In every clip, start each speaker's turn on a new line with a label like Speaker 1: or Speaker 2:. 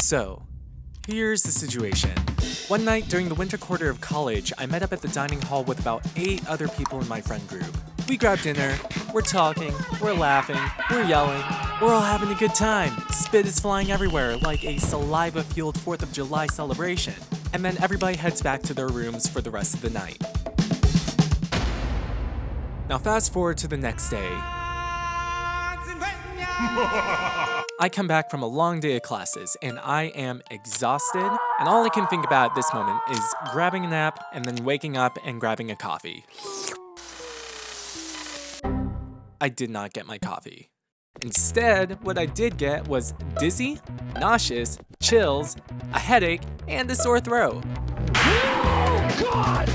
Speaker 1: So, here's the situation. One night during the winter quarter of college, I met up at the dining hall with about 8 other people in my friend group. We grabbed dinner, we're talking, we're laughing, we're yelling, we're all having a good time. Spit is flying everywhere like a saliva-fueled 4th of July celebration. And then everybody heads back to their rooms for the rest of the night. Now fast forward to the next day. I come back from a long day of classes, and I am exhausted, and all I can think about at this moment is grabbing a nap and then waking up and grabbing a coffee. I did not get my coffee. Instead, what I did get was dizzy, nauseous, chills, a headache, and a sore throat. No! God!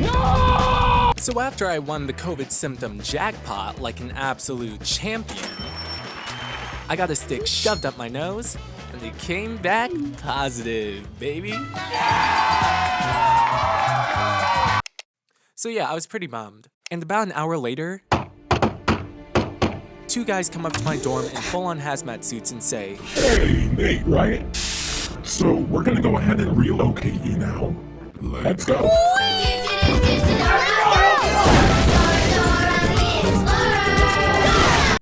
Speaker 1: No! So after I won the COVID symptom jackpot like an absolute champion, I got a stick shoved up my nose, and it came back positive, baby. So yeah, I was pretty bummed. And about an hour later, 2 guys come up to my dorm in full-on hazmat suits and say,
Speaker 2: "Hey, Nate, right? So we're gonna go ahead and relocate you now. Let's go."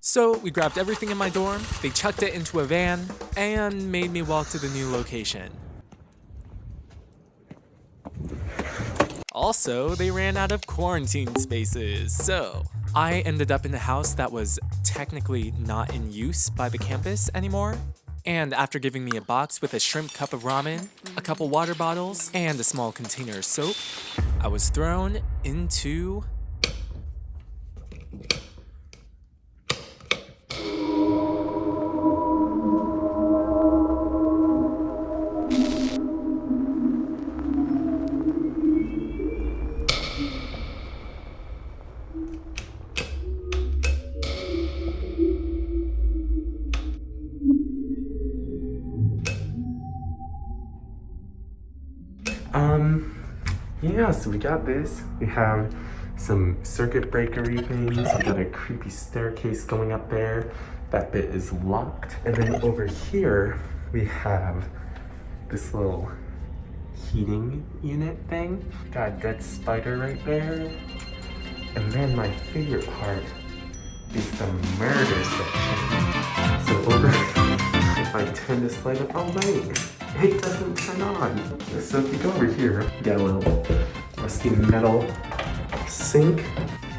Speaker 1: So we grabbed everything in my dorm, they chucked it into a van, and made me walk to the new location. Also, they ran out of quarantine spaces, so I ended up in a house that was technically not in use by the campus anymore. And after giving me a box with a shrimp cup of ramen, a couple water bottles, and a small container of soap, I was thrown into
Speaker 3: yeah, so we got this. We have some circuit breakery things. We got a creepy staircase going up there. That bit is locked. And then over here, we have this little heating unit thing. Got a dead spider right there. And then my favorite part is the murder section. So over, if I turn this light up, oh wait, it doesn't turn on. So if you go over here, you got a little rusty metal sink,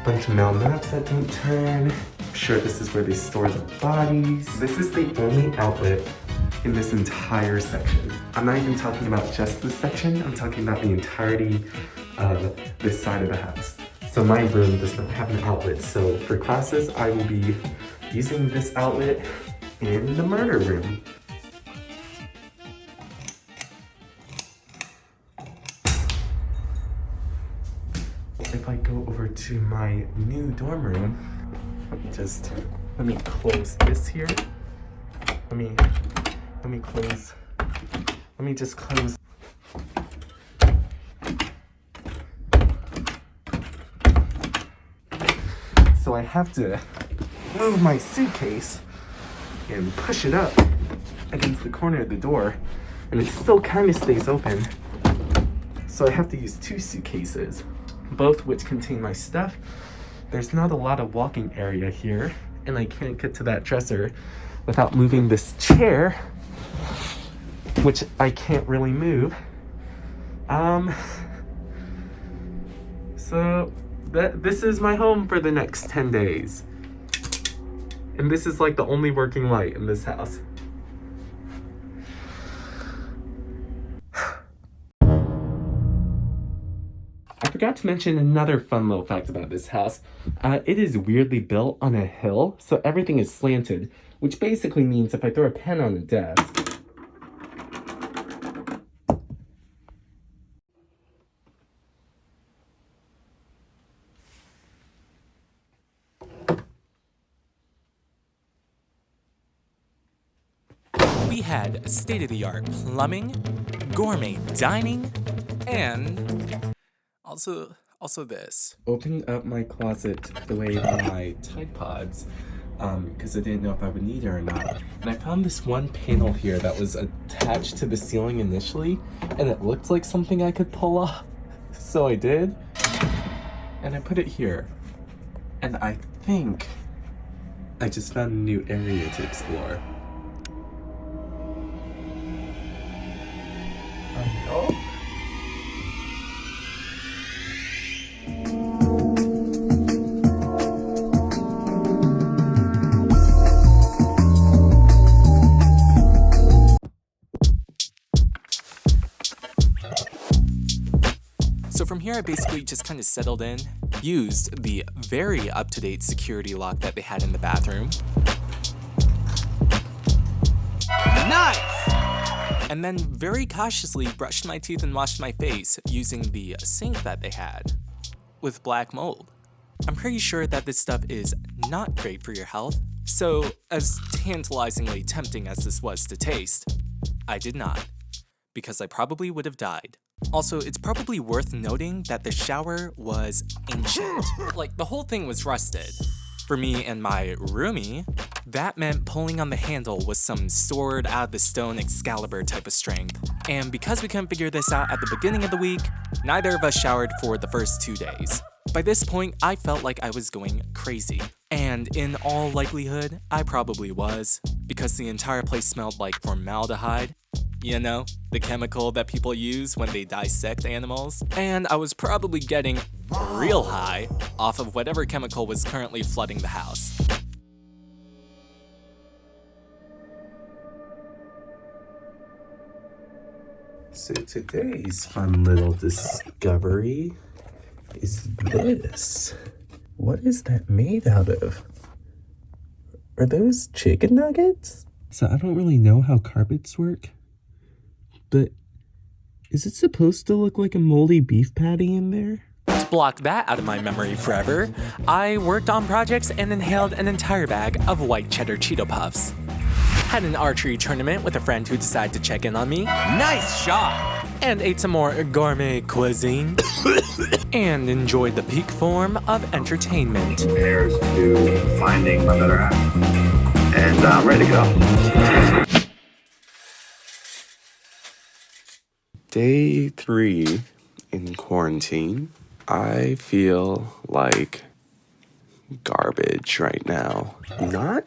Speaker 3: bunch of metal maps that don't turn. I'm sure this is where they store the bodies. This is the only outlet in this entire section. I'm not even talking about just this section, I'm talking about the entirety of this side of the house. So my room does not have an outlet, so for classes I will be using this outlet in the murder room. If I go over to my new dorm room, let me close this here. Let me just close. So I have to move my suitcase and push it up against the corner of the door, and it still kind of stays open. So I have to use 2 suitcases, both which contain my stuff. There's not a lot of walking area here, and I can't get to that dresser without moving this chair, which I can't really move. So this is my home for the next 10 days. And this is like the only working light in this house. I forgot to mention another fun little fact about this house. It is weirdly built on a hill, so everything is slanted, which basically means if I throw a pen on the desk,
Speaker 1: we had state-of-the-art plumbing, gourmet dining, and also this.
Speaker 3: opening up my closet to put away my Tide Pods, because I didn't know if I would need it or not. And I found this one panel here that was attached to the ceiling initially, and it looked like something I could pull off. So I did, and I put it here. And I think I just found a new area to explore. Oh.
Speaker 1: So from here, I basically just kind of settled in, used the very up-to-date security lock that they had in the bathroom. Nice! And then very cautiously brushed my teeth and washed my face using the sink that they had with black mold. I'm pretty sure that this stuff is not great for your health, so as tantalizingly tempting as this was to taste, I did not, because I probably would have died. Also, it's probably worth noting that the shower was ancient. Like, the whole thing was rusted. For me and my roomie, that meant pulling on the handle was some sword out of the stone Excalibur type of strength. And because we couldn't figure this out at the beginning of the week, neither of us showered for the first 2 days. By this point, I felt like I was going crazy. And in all likelihood, I probably was, because the entire place smelled like formaldehyde. You know, the chemical that people use when they dissect animals. And I was probably getting real high off of whatever chemical was currently flooding the house.
Speaker 3: So today's fun little discovery is this. What is that made out of? Are those chicken nuggets? So I don't really know how carpets work, but is it supposed to look like a moldy beef patty in there?
Speaker 1: To block that out of my memory forever, I worked on projects and inhaled an entire bag of white cheddar Cheeto Puffs. Had an archery tournament with a friend who decided to check in on me. Nice shot! And ate some more gourmet cuisine. And enjoyed the peak form of entertainment.
Speaker 4: Compares to finding my better half. And I'm ready to go.
Speaker 3: Day 3 in quarantine. I feel like garbage right now. Not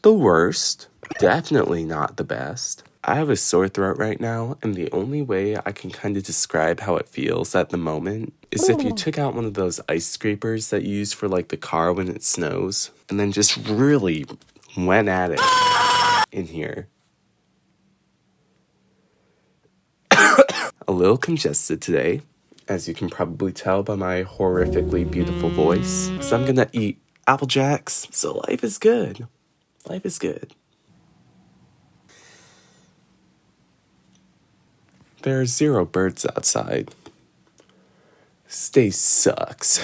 Speaker 3: the worst, definitely not the best. I have a sore throat right now, and the only way I can kind of describe how it feels at the moment is if you took out one of those ice scrapers that you use for like the car when it snows, and then just really went at it in here. A little congested today, as you can probably tell by my horrifically beautiful voice. So I'm gonna eat Apple Jacks. So life is good. Life is good. There are 0 birds outside. This day sucks.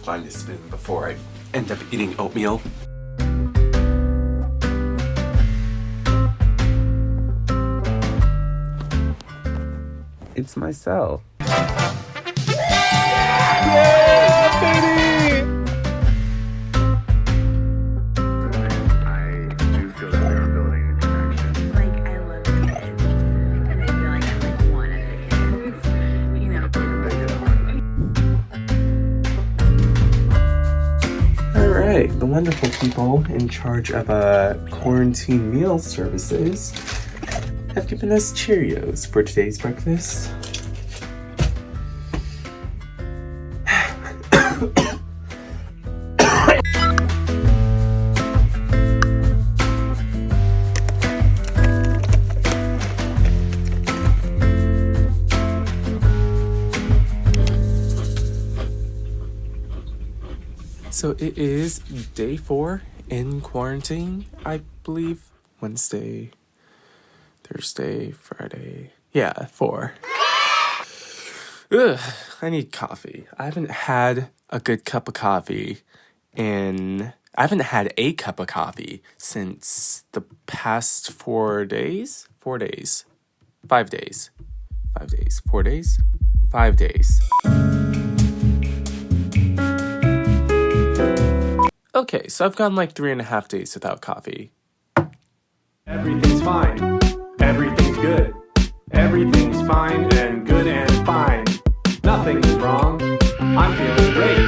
Speaker 3: Find a spoon before I end up eating oatmeal. It's myself.
Speaker 4: I do feel that we are building a connection.
Speaker 5: Like, I love kids, and I feel like I'm like one of the kids, you know.
Speaker 3: Alright, the wonderful people in charge of quarantine meal services have given us Cheerios for today's breakfast. So it is day 4 in quarantine, I believe, Wednesday,
Speaker 1: Thursday, Friday. Yeah, 4. Ugh, I need coffee. I haven't had a cup of coffee since the past 4 days. 4 days. 5 days. 5 days. 4 days? 5 days. Okay, so I've gone like 3.5 days without coffee.
Speaker 6: Everything's fine. Everything's good. Everything's fine and good and fine. Nothing's wrong. I'm feeling great.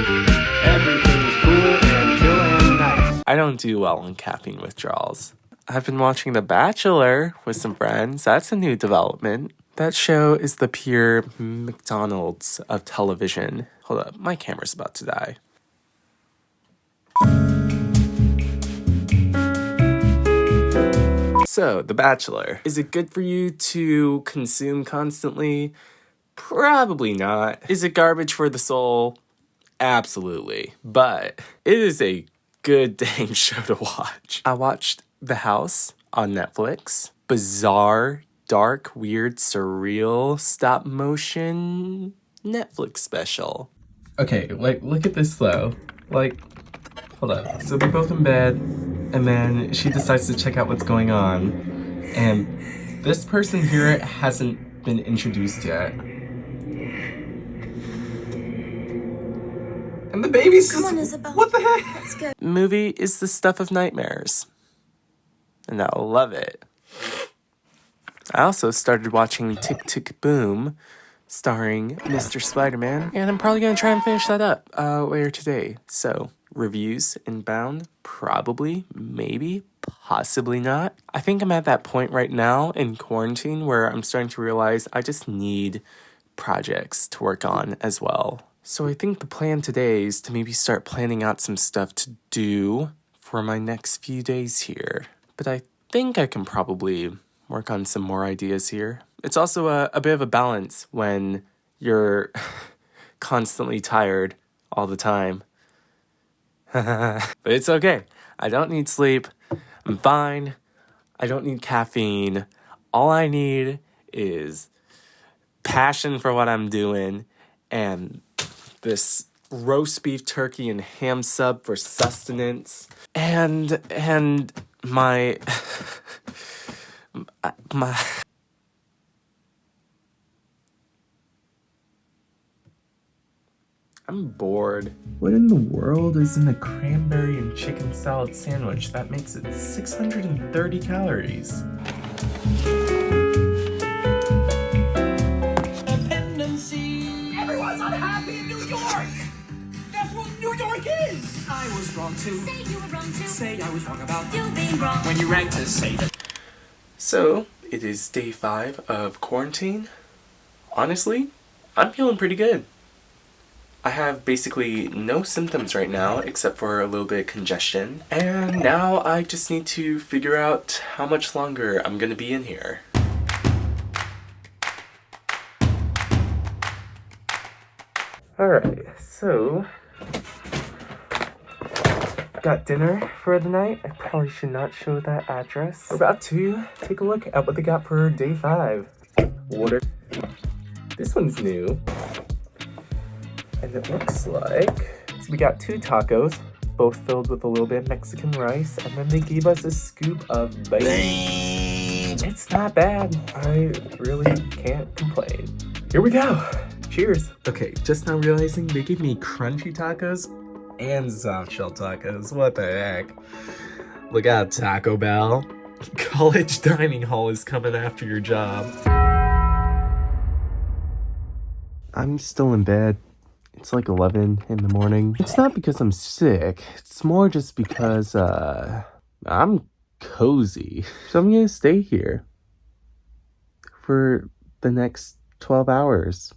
Speaker 6: Everything's cool and chill and nice.
Speaker 1: I don't do well on caffeine withdrawals. I've been watching The Bachelor with some friends. That's a new development. That show is the pure McDonald's of television. Hold up, my camera's about to die. So, The Bachelor. Is it good for you to consume constantly? Probably not. Is it garbage for the soul? Absolutely. But it is a good dang show to watch. I watched The House on Netflix. Bizarre, dark, weird, surreal, stop motion Netflix special. Okay, like, look at this though. Like, hold up. So they're both in bed, and then she decides to check out what's going on. And this person here hasn't been introduced yet. And the baby's just...
Speaker 7: Come on, Isabel.
Speaker 1: What the heck?
Speaker 7: Let's go.
Speaker 1: Movie is the stuff of nightmares. And I love it. I also started watching Tick Tick Boom, starring Mr. Spider-Man, and I'm probably going to try and finish that up later today. So, reviews inbound? Probably, maybe, possibly not. I think I'm at that point right now in quarantine where I'm starting to realize I just need projects to work on as well. So I think the plan today is to maybe start planning out some stuff to do for my next few days here. But I think I can probably work on some more ideas here. It's also a bit of a balance when you're constantly tired all the time. But it's okay. I don't need sleep. I'm fine. I don't need caffeine. All I need is passion for what I'm doing and this roast beef, turkey, and ham sub for sustenance. And my I'm bored. What in the world is in a cranberry and chicken salad sandwich that makes it 630 calories?
Speaker 8: Everyone's unhappy in New York! That's what New York is! I was wrong too.
Speaker 7: Say you were wrong too.
Speaker 8: Say I was wrong about
Speaker 7: You being wrong.
Speaker 8: when you ranked to say that.
Speaker 1: So, it is day 5 of quarantine. Honestly, I'm feeling pretty good. I have basically no symptoms right now except for a little bit of congestion. And now I just need to figure out how much longer I'm gonna be in here. Alright, so got dinner for the night. I probably should not show that address. We're about to take a look at what they got for day 5. Water. This one's new. And it looks like... So we got 2 tacos, both filled with a little bit of Mexican rice, and then they gave us a scoop of beans. It's not bad. I really can't complain. Here we go. Cheers. Okay, just now realizing they gave me crunchy tacos and soft shell tacos. What the heck? Look out, Taco Bell. College dining hall is coming after your job. I'm still in bed. It's like 11 in the morning. It's not because I'm sick. It's more just because, I'm cozy. So I'm gonna stay here for the next 12 hours.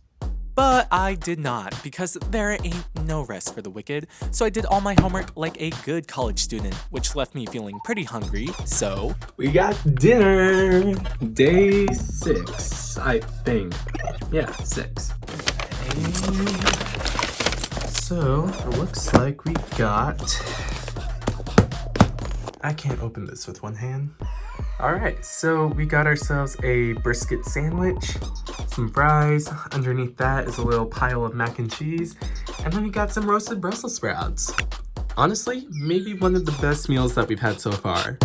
Speaker 1: But I did not, because there ain't no rest for the wicked. So I did all my homework like a good college student, which left me feeling pretty hungry. So we got dinner. Day 6, I think. Yeah, 6. So it looks like we got... I can't open this with one hand.
Speaker 3: Alright, so we got ourselves a brisket sandwich, some fries, underneath that is a little pile of mac and cheese, and then we got some roasted Brussels sprouts. Honestly, maybe one of the best meals that we've had so far.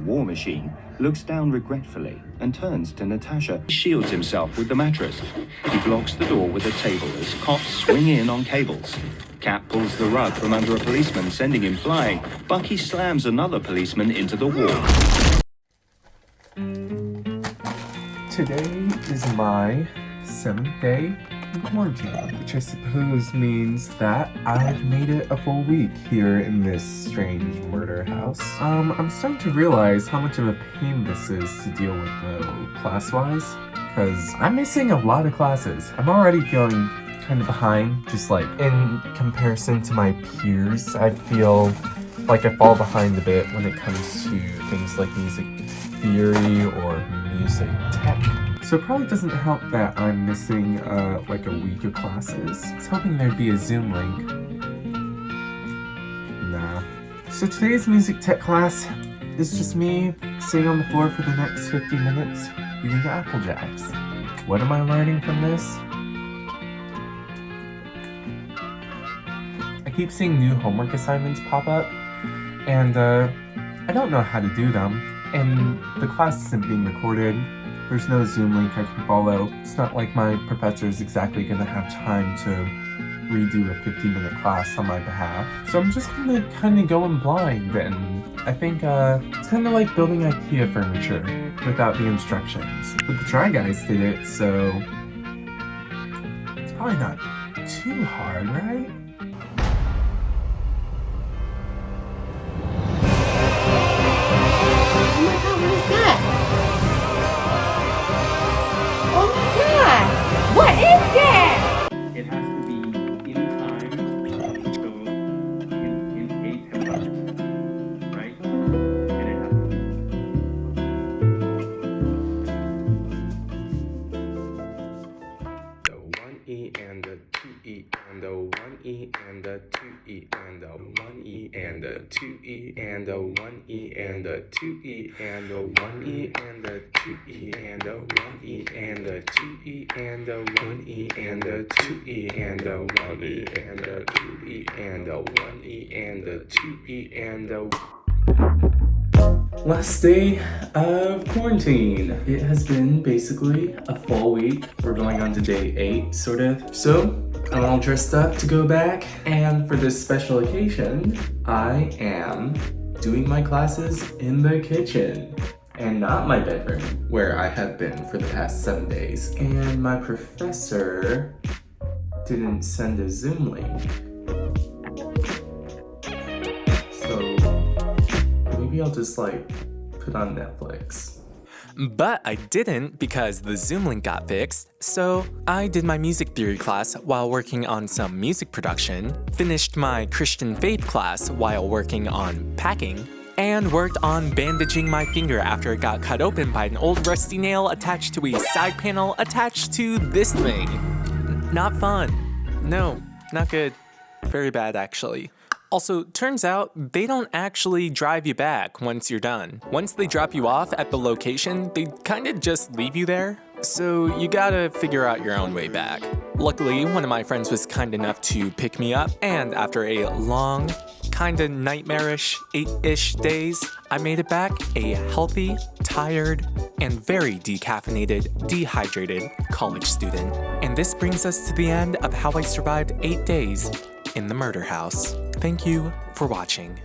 Speaker 7: War Machine looks down regretfully and turns to Natasha. He shields himself with the mattress. He blocks the door with a table as cops swing in on cables. Cap pulls the rug from under a policeman, sending him flying. Bucky slams another policeman into the wall.
Speaker 3: Today is my 7th day in quarantine, which I suppose means that I've made it a full week here in this strange murder house. I'm starting to realize how much of a pain this is to deal with though, class-wise, because I'm missing a lot of classes. I'm already feeling kind of behind, just like in comparison to my peers. I feel like I fall behind a bit when it comes to things like music theory or music tech. So it probably doesn't help that I'm missing like a week of classes. I was hoping there'd be a Zoom link. Nah. So today's music tech class is just me sitting on the floor for the next 50 minutes eating Apple Jacks. What am I learning from this? I keep seeing new homework assignments pop up, and I don't know how to do them, and the class isn't being recorded. There's no Zoom link I can follow. It's not like my professor is exactly going to have time to redo a 50-minute class on my behalf. So I'm just going to kind of go in blind, and I think it's kind of like building IKEA furniture without the instructions. But the Try Guys did it, so it's probably not too hard, right?
Speaker 9: Oh my god, what is that? Oh my god! What is that?
Speaker 10: It has to be in time, so in 8 hours, right? And it has
Speaker 3: The 1E and the 2E and the 1E and the 2E and the 1E and the 2E and the 1E and the 2E and the 1E and the 2E and the 1E and the 2E and the 1E and the 2E and the 1E and the 2E and the 1E and the 2E and the Last day of quarantine. It has been basically a full week. We're going on to day 8, sort of. So, I'm all dressed up to go back, and for this special occasion, I am doing my classes in the kitchen, and not my bedroom, where I have been for the past 7 days. And my professor didn't send a Zoom link. So, maybe I'll just like put on Netflix.
Speaker 1: But I didn't because the Zoom link got fixed, so I did my music theory class while working on some music production, finished my Christian faith class while working on packing, and worked on bandaging my finger after it got cut open by an old rusty nail attached to a side panel attached to this thing. Not fun. No, not good. Very bad, actually. Also, turns out they don't actually drive you back once you're done. Once they drop you off at the location, they kind of just leave you there. So you gotta figure out your own way back. Luckily, one of my friends was kind enough to pick me up, and after a long, kinda nightmarish 8-ish days, I made it back a healthy, tired, and very decaffeinated, dehydrated college student. And this brings us to the end of how I survived 8 days in the murder house. Thank you for watching.